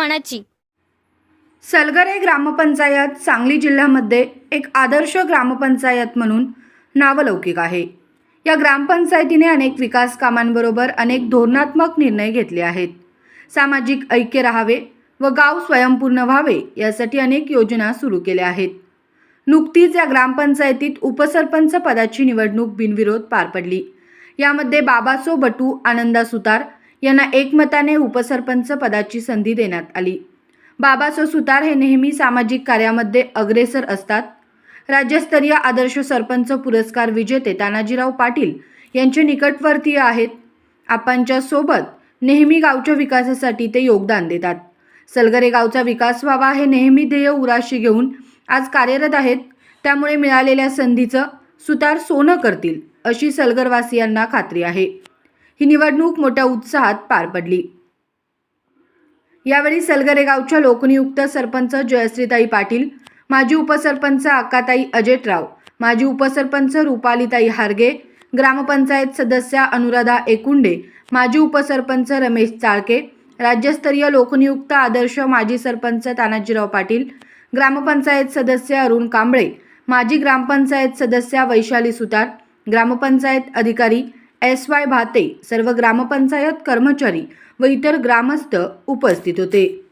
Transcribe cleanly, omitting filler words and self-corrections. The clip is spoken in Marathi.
मानाची. सलगरे ग्रामपंचायत सांगली जिल्ह्यामध्ये एक आदर्श ग्रामपंचायत म्हणून नावलौकिक आहे. या ग्रामपंचायतीने अनेक विकास कामांबरोबर अनेक धोरणात्मक निर्णय घेतले आहेत. सामाजिक ऐक्य राहावे व गाव स्वयंपूर्ण व्हावे यासाठी अनेक योजना सुरू केल्या आहेत. नुकतीच या ग्रामपंचायतीत उपसरपंच पदाची निवडणूक बिनविरोध पार पडली. यामध्ये बाबासो बटू आनंदा सुतार यांना एकमताने उपसरपंच पदाची संधी देण्यात आली. बाबासो सुतार हे नेहमी सामाजिक कार्यामध्ये अग्रेसर असतात. राज्यस्तरीय आदर्श सरपंच पुरस्कार विजेते तानाजीराव पाटील यांचे निकटवर्तीय आहेत. आपांच्या सोबत नेहमी गावच्या विकासासाठी ते योगदान देतात. सलगरे गावचा विकास व्हावा हे नेहमी ध्येय उराशी घेऊन आज कार्यरत आहेत. त्यामुळे मिळालेल्या संधीचं सुतार सोनं करतील अशी सलगरवासियांना खात्री आहे. ही निवडणूक मोठ्या उत्साहात पार पडली. यावेळी सलगरे गावच्या लोकनियुक्त सरपंच जयश्रीताई पाटील, माजी उपसरपंच अक्काताई अजेटराव, माजी उपसरपंच रुपालीताई हारगे, ग्रामपंचायत सदस्या अनुराधा एकुंडे, माजी उपसरपंच रमेश चाळके, राज्यस्तरीय लोकनियुक्त आदर्श माजी सरपंच तानाजीराव पाटील, ग्रामपंचायत सदस्य अरुण कांबळे, माजी ग्रामपंचायत सदस्या वैशाली सुतार, ग्रामपंचायत अधिकारी SY भाते, सर्व ग्रामपंचायत कर्मचारी व इतर ग्रामस्थ उपस्थित होते.